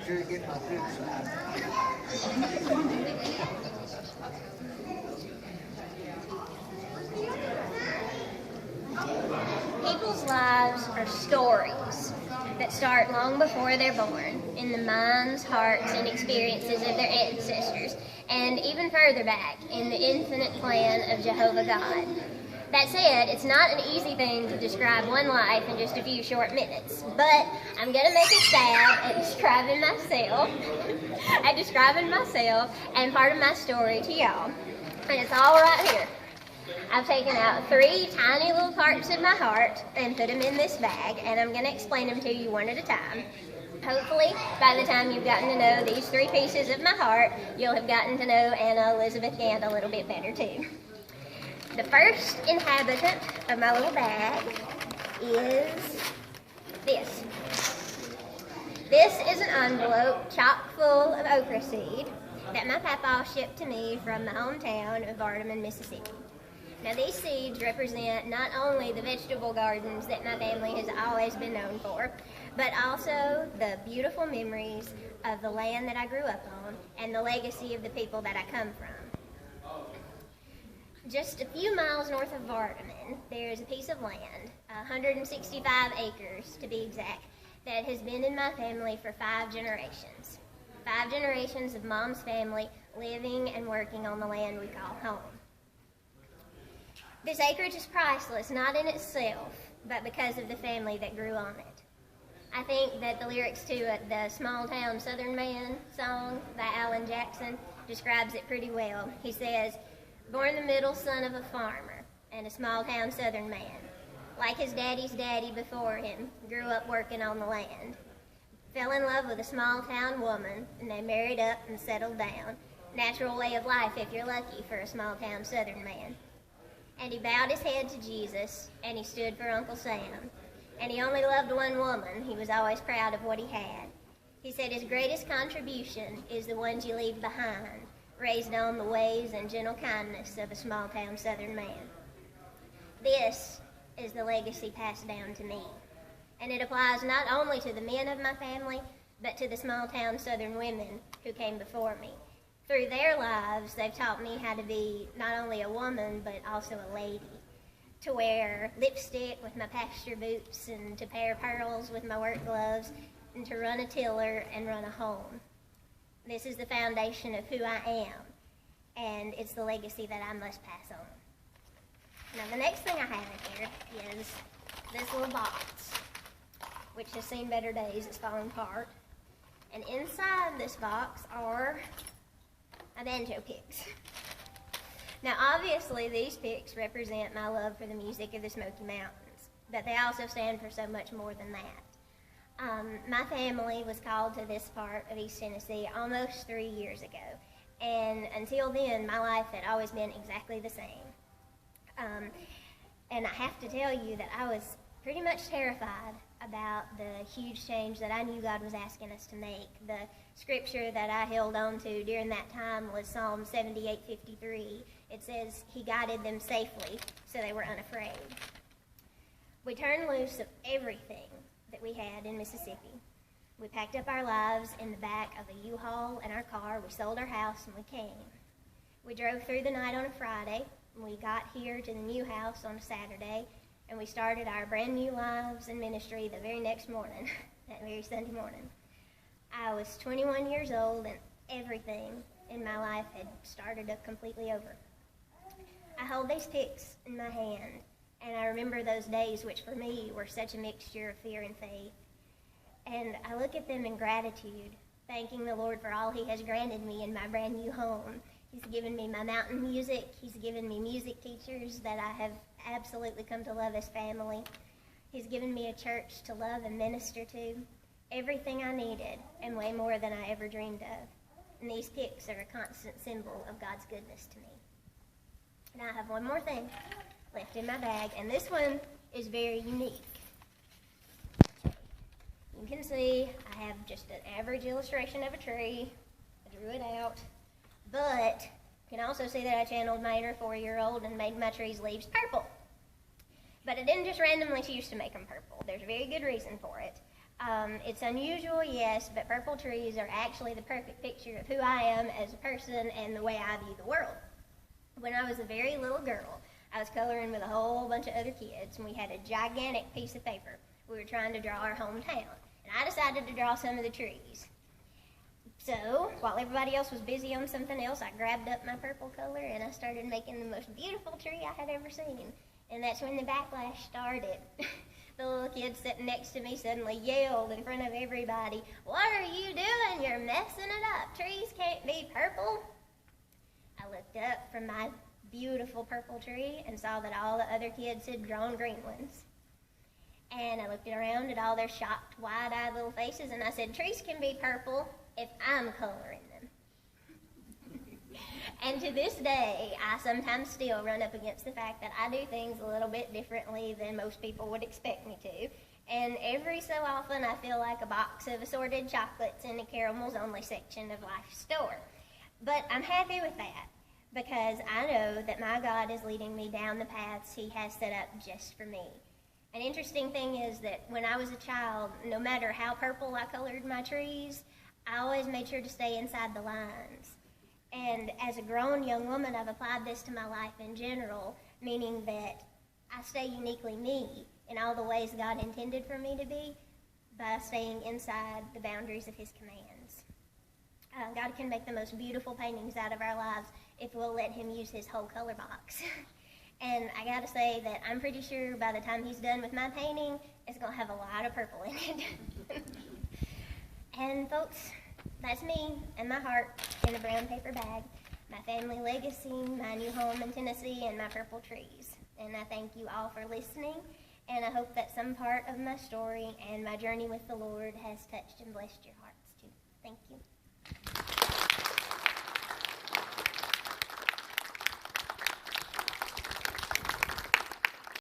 sure to get my fruits right. People's lives are stories that start long before they're born, in the minds, hearts, and experiences of their ancestors, and even further back in the infinite plan of Jehovah God. That said, it's not an easy thing to describe one life in just a few short minutes, but I'm going to make a stab at describing myself and part of my story to y'all. And it's all right here. I've taken out 3 tiny little parts of my heart and put them in this bag, and I'm going to explain them to you one at a time. Hopefully, by the time you've gotten to know these 3 pieces of my heart, you'll have gotten to know Anna Elizabeth Gant a little bit better too. The first inhabitant of my little bag is this. This is an envelope chock full of okra seed that my papa shipped to me from the hometown of Vardaman, Mississippi. Now, these seeds represent not only the vegetable gardens that my family has always been known for, but also the beautiful memories of the land that I grew up on and the legacy of the people that I come from. Just a few miles north of Vardaman, there is a piece of land, 165 acres to be exact, that has been in my family for 5 generations. 5 generations of Mom's family living and working on the land we call home. This acreage is priceless, not in itself, but because of the family that grew on it. I think that the lyrics to the Small Town Southern Man song by Alan Jackson describes it pretty well. He says, "Born the middle son of a farmer and a small town Southern man. Like his daddy's daddy before him, grew up working on the land. Fell in love with a small town woman, and they married up and settled down. Natural way of life if you're lucky for a small town Southern man. And he bowed his head to Jesus, and he stood for Uncle Sam. And he only loved one woman. He was always proud of what he had. He said his greatest contribution is the ones you leave behind, raised on the ways and gentle kindness of a small town Southern man." This is the legacy passed down to me. And it applies not only to the men of my family, but to the small town Southern women who came before me. Through their lives, they've taught me how to be not only a woman, but also a lady. To wear lipstick with my pasture boots, and to pair pearls with my work gloves, and to run a tiller and run a home. This is the foundation of who I am, and it's the legacy that I must pass on. Now, the next thing I have in here is this little box, which has seen better days. It's falling apart. And inside this box are my banjo picks. Now, obviously, these picks represent my love for the music of the Smoky Mountains, but they also stand for so much more than that. My family was called to this part of East Tennessee almost 3 years ago, and until then, my life had always been exactly the same. And I have to tell you that I was pretty much terrified about the huge change that I knew God was asking us to make. The scripture that I held on to during that time was Psalm 78:53. It says, "He guided them safely, so they were unafraid." We turned loose of everything that we had in Mississippi. We packed up our lives in the back of a U-Haul and our car. We sold our house and we came. We drove through the night on a Friday. And we got here to the new house on a Saturday, and we started our brand new lives and ministry the very next morning, that very Sunday morning. I was 21 years old, and everything in my life had started up completely over. I hold these picks in my hand, and I remember those days which for me were such a mixture of fear and faith. And I look at them in gratitude, thanking the Lord for all he has granted me in my brand new home. He's given me my mountain music. He's given me music teachers that I have absolutely come to love as family. He's given me a church to love and minister to. Everything I needed, and way more than I ever dreamed of. And these picks are a constant symbol of God's goodness to me. Now I have one more thing left in my bag, and this one is very unique. You can see I have just an average illustration of a tree. I drew it out. But you can also see that I channeled my inner 4-year-old and made my tree's leaves purple. But I didn't just randomly choose to make them purple. There's a very good reason for it. It's unusual, yes, but purple trees are actually the perfect picture of who I am as a person and the way I view the world. When I was a very little girl, I was coloring with a whole bunch of other kids, and we had a gigantic piece of paper. We were trying to draw our hometown, and I decided to draw some of the trees. So, while everybody else was busy on something else, I grabbed up my purple color and I started making the most beautiful tree I had ever seen. And that's when the backlash started. The little kid sitting next to me suddenly yelled in front of everybody, "What are you doing? You're messing it up. Trees can't be purple." I looked up from my beautiful purple tree and saw that all the other kids had drawn green ones. And I looked around at all their shocked, wide-eyed little faces and I said, "Trees can be purple if I'm coloring them." And to this day, I sometimes still run up against the fact that I do things a little bit differently than most people would expect me to. And every so often, I feel like a box of assorted chocolates in the Caramel's Only section of Life's store. But I'm happy with that, because I know that my God is leading me down the paths He has set up just for me. An interesting thing is that when I was a child, no matter how purple I colored my trees, I always made sure to stay inside the lines. And as a grown young woman, I've applied this to my life in general, meaning that I stay uniquely me in all the ways God intended for me to be by staying inside the boundaries of His commands. God can make the most beautiful paintings out of our lives if we'll let Him use His whole color box. And I gotta say that I'm pretty sure by the time He's done with my painting, it's gonna have a lot of purple in it. And folks, that's me and my heart in a brown paper bag, my family legacy, my new home in Tennessee, and my purple trees. And I thank you all for listening, and I hope that some part of my story and my journey with the Lord has touched and blessed your hearts too. Thank you.